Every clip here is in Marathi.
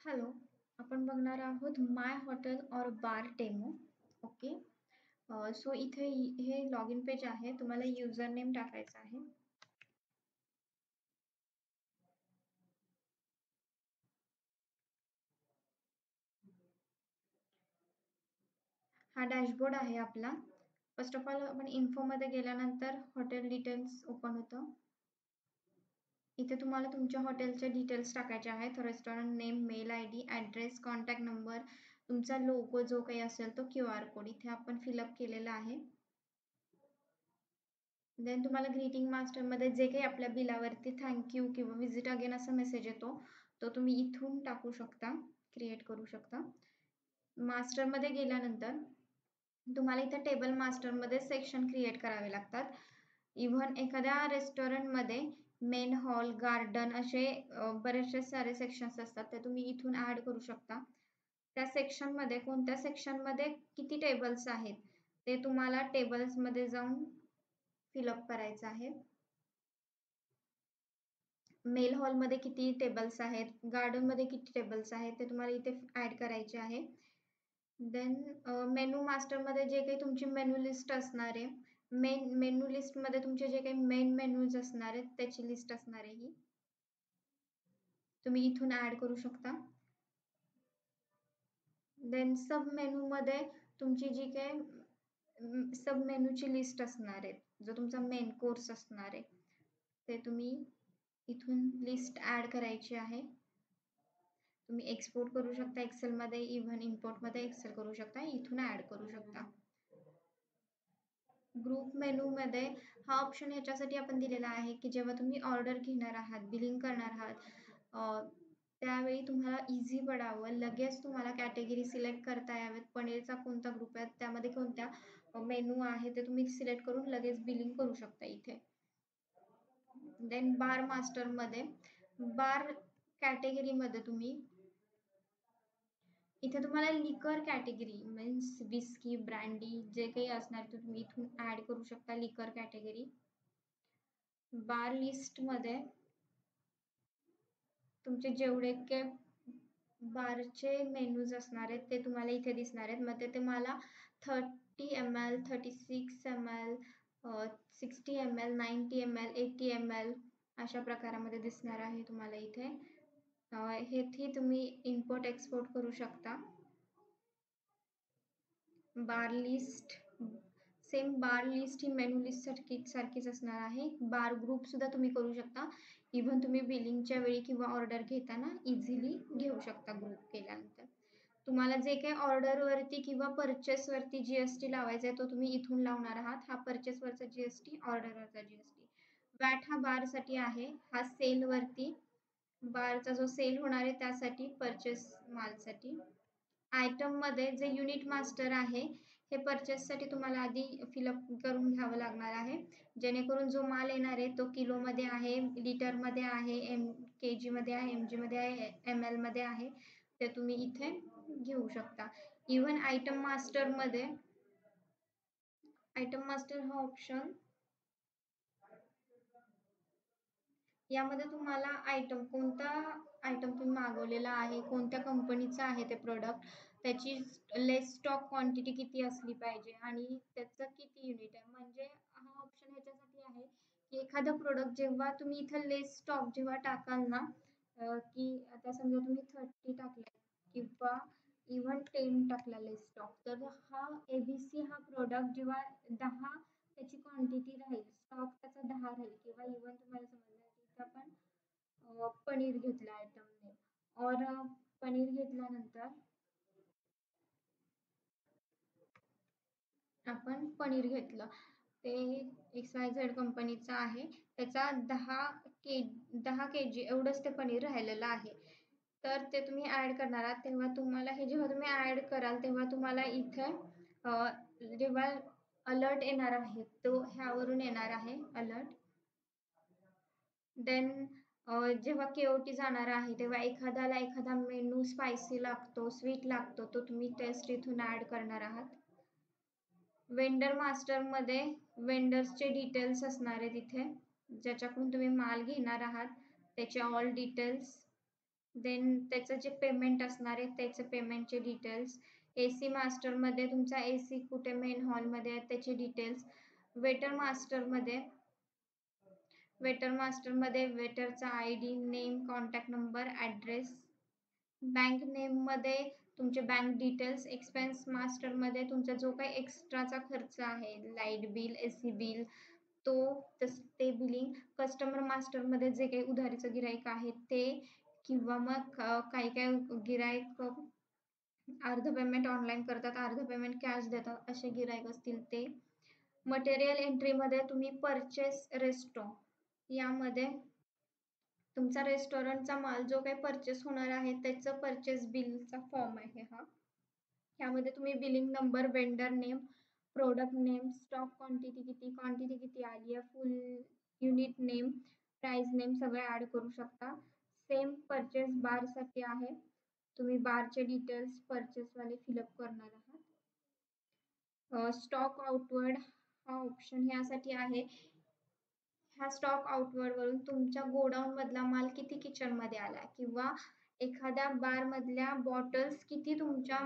हॅलो, आपण बघणार आहोत माय हॉटेल और बार डेमो. ओके. सो इथे हे लॉगिन पेज आहे. तुम्हाला युजर नेम टाकायचा आहे. हा डॅशबोर्ड आहे आपला. फर्स्ट ऑफ ऑल आपण इन्फोमध्ये गेल्यानंतर हॉटेल डिटेल्स ओपन होतं. इथे तुम्हाला तुमच्या हॉटेलचे डिटेल्स टाकायचे आहेत. Restaurant name, mail ID, address, contact number, तुमचा लोगो जो काही असेल तो QR कोड इथे आपण फिलअप केलेला आहे. देन तुम्हाला ग्रीटिंग मास्टरमध्ये जे काही आपल्या बिलावरती थँक्यू किंवा व्हिजिट अगेन असा मेसेज येतो, तो तुम्ही इथून टाकू शकता, क्रिएट करू शकता. मास्टरमध्ये गेल्यानंतर तुम्हाला इथं टेबल मास्टरमध्ये सेक्शन क्रिएट करावे लागतात. इव्हन एखाद्या रेस्टॉरंटमध्ये मेन हॉल, गार्डन असे बरेचसे सारे सेक्शन्स असतात, ते तुम्ही इथून ॲड करू शकता. त्या सेक्शनमध्ये कोणत्या सेक्शनमध्ये किती टेबल्स आहेत, ते तुम्हाला टेबल्समध्ये जाऊन फिलअप करायचं आहे. मेल हॉलमध्ये किती टेबल्स आहेत, गार्डनमध्ये किती टेबल्स आहेत, ते तुम्हाला इथे ॲड करायचे आहे. देन मेनू मास्टरमध्ये जे काही तुमची मेनू लिस्ट असणार आहे, मेनू लिस्टमध्ये तुमचे जे काही मेन मेनूज असणार आहेत, त्याची लिस्ट असणार आहे ही. तुम्ही इथून ॲड करू शकता. देन सब मेनूमध्ये तुमची जी काही सब मेनूची लिस्ट असणार आहे, जो तुमचा मेन कोर्स असणार आहे, ते तुम्ही इथून लिस्ट ॲड करायची आहे. तुम्ही एक्सपोर्ट करू शकता एक्सेलमध्ये, इव्हन इम्पोर्टमध्ये एक्सेल करू शकता, इथून ॲड करू शकता. ग्रुप मेनूमध्ये हा ऑप्शन ह्याच्यासाठी आपण दिलेला आहे की जेव्हा तुम्ही ऑर्डर घेणार आहात, बिलिंग करणार आहात, त्यावेळी तुम्हाला इझी पडावं, लगेच तुम्हाला कॅटेगरी सिलेक्ट करता यावेत. पनीरचा कोणता ग्रुप आहे, त्यामध्ये कोणत्या मेनू आहे ते तुम्ही सिलेक्ट करून लगेच बिलिंग करू शकता इथे. देन बार मास्टरमध्ये बार कॅटेगरीमध्ये तुम्ही इथे तुम्हाला लिकर कॅटेगरी मीन्स विस्की, ब्रँडी जे काही असणार ते तुम्ही इथून ॲड करू शकता लिकर कॅटेगरी. बार लिस्टमध्ये तुमचे जेवढे के बारचे मेनूज असणार आहेत ते तुम्हाला इथे दिसणार आहेत. मग ते तुम्हाला 30 ml, 36 ml, 60 ml, 90 ml, 80 ml अशा प्रकारामध्ये दिसणार आहे तुम्हाला इथे. हे तुम्ही इम्पोर्ट एक्सपोर्ट करू शकता. बार लिस्ट सेम बार लिस्ट ही मेनू लिस्ट सारखीच असणार आहे. बार ग्रुप सुद्धा तुम्ही करू शकता. इव्हन तुम्ही बिलिंगच्या वेळी किंवा ऑर्डर घेताना इझिली घेऊ शकता ग्रुप केल्यानंतर. तुम्हाला जे काही ऑर्डरवरती किंवा पर्चेसवरती GST लावायचा आहे तो तुम्ही इथून लावणार आहात. हा पर्चेसवरचा GST, ऑर्डरवरचा GST. वॅट हा बारसाठी आहे, हा सेलवरती बारचा जो सेल होणार आहे त्यासाठी, पर्चेस मालसाठी. आयटममध्ये जे युनिट मास्टर आहे हे पर्चेससाठी तुम्हाला आधी फिलअप करून घ्यावं लागणार आहे, जेणेकरून जो माल येणार आहे तो किलोमध्ये आहे, लिटरमध्ये आहे, KGमध्ये आहे, MGमध्ये आहे, MLमध्ये आहे, ते तुम्ही इथे घेऊ शकता. इव्हन आयटम मास्टर हा ऑप्शन यामध्ये तुम्हाला कोणता आयटम तुम्ही मागवलेला आहे, कोणत्या कंपनीचा आहे ते प्रोडक्ट, त्याची लेस स्टॉक क्वांटिटी किती असली पाहिजे आणि त्याचं किती युनिट आहे. म्हणजे हा ऑप्शन ह्याच्यासाठी आहे की एखादं प्रोडक्ट जेव्हा तुम्ही इथं लेस स्टॉक जेव्हा टाकाल ना, की आता समजा तुम्ही 30 टाकले किंवा इव्हन 10 टाकला लेस स्टॉक, तर हा ABC हा प्रोडक्ट जेव्हा 10 त्याची क्वांटिटी राहील, स्टॉक त्याचा 10 राहील, किंवा इव्हन तुम्हाला समजलं की आपण पनीर घेतला आयटमने और पनीर घेतल्यानंतर आपण पनीर घेतलं, ते XYZ कंपनीचं आहे, त्याचा 10 kg एवढंच ते पनीर राहिलेलं आहे. तर ते तुम्ही ॲड करणार आहात तेव्हा तुम्हाला हे जेव्हा तुम्ही ॲड कराल तेव्हा तुम्हाला इथे जेव्हा अलर्ट येणार आहे तो ह्यावरून येणार आहे अलर्ट. देन जेव्हा KOT जाणार आहे तेव्हा एखादा मेनू स्पायसी लागतो, स्वीट लागतो, तो तुम्ही टेस्ट इथून ॲड करणार आहात. वेंडर मास्टरमध्ये वेंडर्सचे डिटेल्स असणार आहेत इथे, ज्याच्याकडून तुम्ही माल घेणार आहात त्याचे ऑल डिटेल्स. देन त्याचं जे पेमेंट असणार आहे त्याचे पेमेंटचे डिटेल्स, AC मास्टरमध्ये तुमचा AC कुठे मेन हॉलमध्ये आहे त्याचे डिटेल्स, वेटर मास्टरमध्ये वेटरचा ID, name, contact number, address, bank नेममध्ये तुमचे बँक डिटेल्स, एक्सपेन्स मास्टरमध्ये तुमचा जो काही एक्स्ट्राचा खर्च आहे, लाईट बिल, AC बिल, ते बिलिंग, कस्टमर मास्टरमध्ये जे काही उधारीचं गिराईक आहे ते, किंवा मग काही काही गिराईक अर्ध पेमेंट ऑनलाईन करतात, अर्ध पेमेंट कॅश देतात, असे गिराईक असतील ते. मटेरियल एंट्रीमध्ये तुम्ही परचेस रेस्टो यामध्ये तुमचा रेस्टॉरंटचा माल जो काही परचेस होणार आहे त्याचं परचेस बिलचा फॉर्म आहे हा. यामध्ये तुम्ही billing number, vendor name, product name, stock quantity किती आली आहे, फुल युनिट नेम, प्राइस नेम सगळे ॲड करू शकता. सेम परचेस बारसाठी आहे, तुम्ही बारचे डिटेल्स परचेसवाले फिलअप करणार आहात. स्टॉक आउटवर्ड हा ऑप्शन ह्यासाठी आहे, ह्या स्टॉक आउटवर्ड वरून तुमच्या गोडाऊन मधला माल किती किचनमध्ये आला किंवा एखाद्या बार मधल्या बॉटल्स किती तुमच्या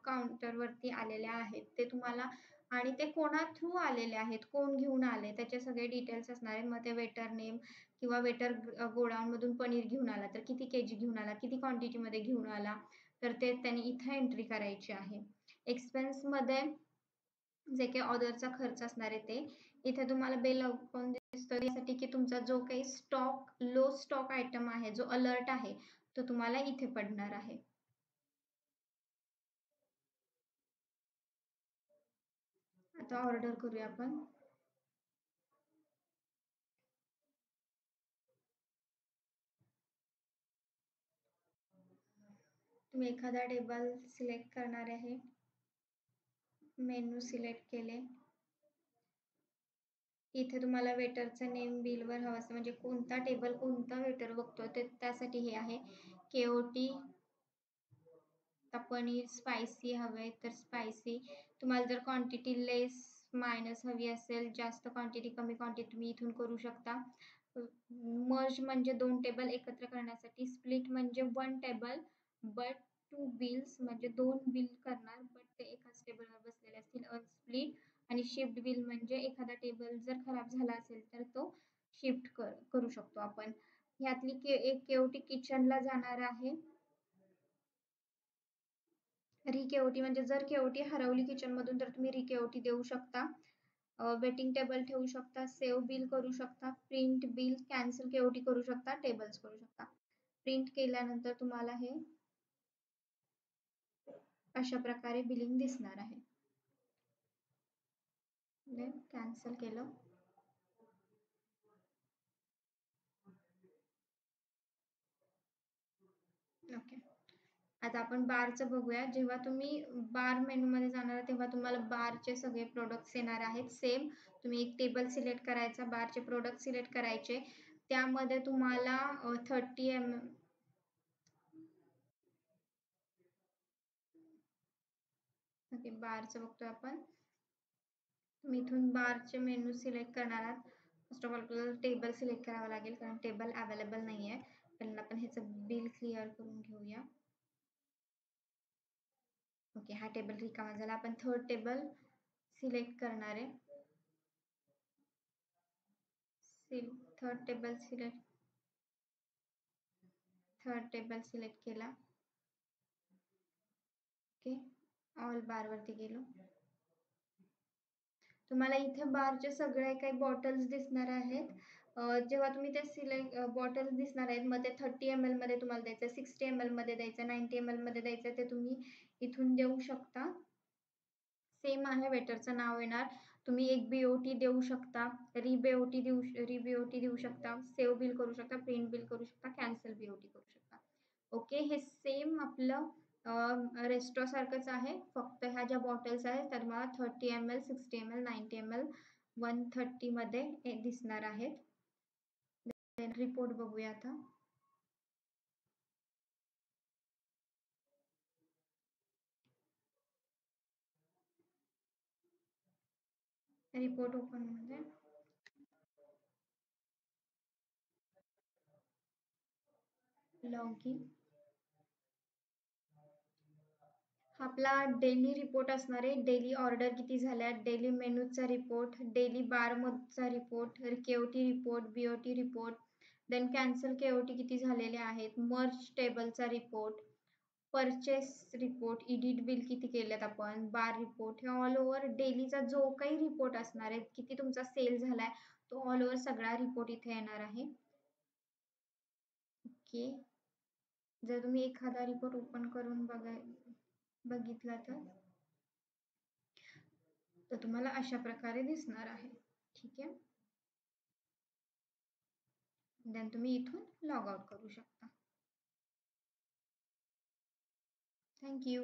काउंटरवरती आलेल्या आहेत ते तुम्हाला, आणि ते कोणा थ्रू आलेले आहेत, कोण घेऊन आले त्याचे सगळे डिटेल्स असणार आहेत. मग ते वेटर नेम किंवा वेटर गोडाऊन मधून पनीर घेऊन आला तर किती केजी घेऊन आला, किती क्वांटिटीमध्ये घेऊन आला, तर ते त्यांनी इथं एंट्री करायची आहे. एक्सपेन्समध्ये जे काही ऑर्डरचा खर्च असणार आहे ते इथे तुम्हाला बेल आयकॉन दिसतो, यासाठी की तुमचा जो काही लो स्टॉक आयटम आहे, जो अलर्ट आहे तो तुम्हाला इथे पडणार आहे. आता ऑर्डर करूया आपण. तुम्ही एखादा टेबल सिलेक्ट करणार आहे, मेनू सिलेक्ट केले, इथे तुम्हाला वेटरचं नेम बिलवर हवं असतं, म्हणजे कोणता टेबल कोणता वेटर बघतो ते त्यासाठी हे आहे. KOT, आता पनीर स्पायसी हवे तर स्पायसी, तुम्हाला जर क्वांटिटी लेस मायनस हवी असेल, जास्त क्वांटिटी कमी क्वांटिटी तुम्ही इथून करू शकता. मर्ज म्हणजे दोन टेबल एकत्र करण्यासाठी, स्प्लिट म्हणजे one table but two bills म्हणजे दोन बिल करणार बट ते एकाच टेबलवर बसलेले असतील, अनस्प्लिट. आणि शिफ्ट बिल म्हणजे एखादा टेबल जर खराब झाला असेल तर तो शिफ्ट करू शकतो आपण. ह्यातली एक केओटी किचनला जाणार आहे. रिकेओटी म्हणजे जर केओटी हरवली किचन मधून तर तुम्ही रिकेओटी देऊ शकता. वेटिंग टेबल ठेवू शकता, सेव्ह बिल करू शकता, प्रिंट बिल, कॅन्सल केओटी करू शकता, टेबल्स करू शकता. प्रिंट केल्यानंतर तुम्हाला हे अशा प्रकारे बिलिंग दिसणार आहे. कॅन्सल केलं. ओके, आता आपण बारचं बघूया. जेव्हा तुम्ही बार मेनूमध्ये जाणार तेव्हा तुम्हाला बारचे सगळे प्रोडक्ट्स येणार आहेत. सेम तुम्ही एक टेबल सिलेक्ट करायचा, बारचे प्रोडक्ट सिलेक्ट करायचे, त्यामध्ये तुम्हाला 30 ml ओके बारचं बघतोय आपण. तुम्ही इथून बारचे मेनू सिलेक्ट करणार आहात. फर्स्ट ऑफ ऑल आपल्याला टेबल सिलेक्ट करावं लागेल कारण टेबल अवेलेबल नाही आहे. पहिल्यांदा आपण ह्याचं बिल क्लिअर करून घेऊया. ओके, हा टेबल रिकामा झाला. आपण थर्ड टेबल सिलेक्ट करणार आहे. थर्ड टेबल सिलेक्ट केला. ओके, ऑल बार वरती गेलो. तुम्हाला इथे बारचे सगळे काही बॉटल्स दिसणार आहेत. जेव्हा तुम्ही ते सिलेक्ट बॉटल्स दिसणार आहेत, मग ते 30 ml मध्ये तुम्हाला द्यायचं, 60 ml मध्ये द्यायचं, 90 ml मध्ये द्यायचं, ते तुम्ही इथून देऊ शकता. सेम आहे, वेटरचं नाव येणार. तुम्ही एक BOT देऊ शकता, रिबीओटी देऊ शकता, सेव्ह बिल करू शकता, प्रिंट बिल करू शकता, कॅन्सल BOT करू शकता. ओके, हे सेम आपलं रेस्टो सारखंच आहे, फक्त ह्या ज्या बॉटल्स आहेत त्या तुम्हाला 30 ml, 60 ml, 90 ml, 130 मध्ये हे दिसणार आहेत. रिपोर्ट बघूया आता. रिपोर्ट ओपन मध्ये लॉग इन. आपला डेली रिपोर्ट असणार आहे. डेली ऑर्डर किती झाल्या, डेली मेनूचा रिपोर्ट, डेली बारमधचा report, KOT report, BOT report, then cancel KOT किती झालेले आहेत, मर्ज टेबलचा report, purchase report, edit bill किती केलेत आपण, बार रिपोर्ट, हे ऑल ओव्हर डेलीचा जो काही रिपोर्ट असणार आहे, किती तुमचा सेल झालाय, तो ऑल ओव्हर सगळा रिपोर्ट इथे येणार आहे. ओके. जर तुम्ही एखादा रिपोर्ट ओपन करून बघितला तर तुम्हाला अशा प्रकारे दिसणार आहे. ठीक आहे. देन तुम्ही इथून लॉग आउट करू शकता. Thank you.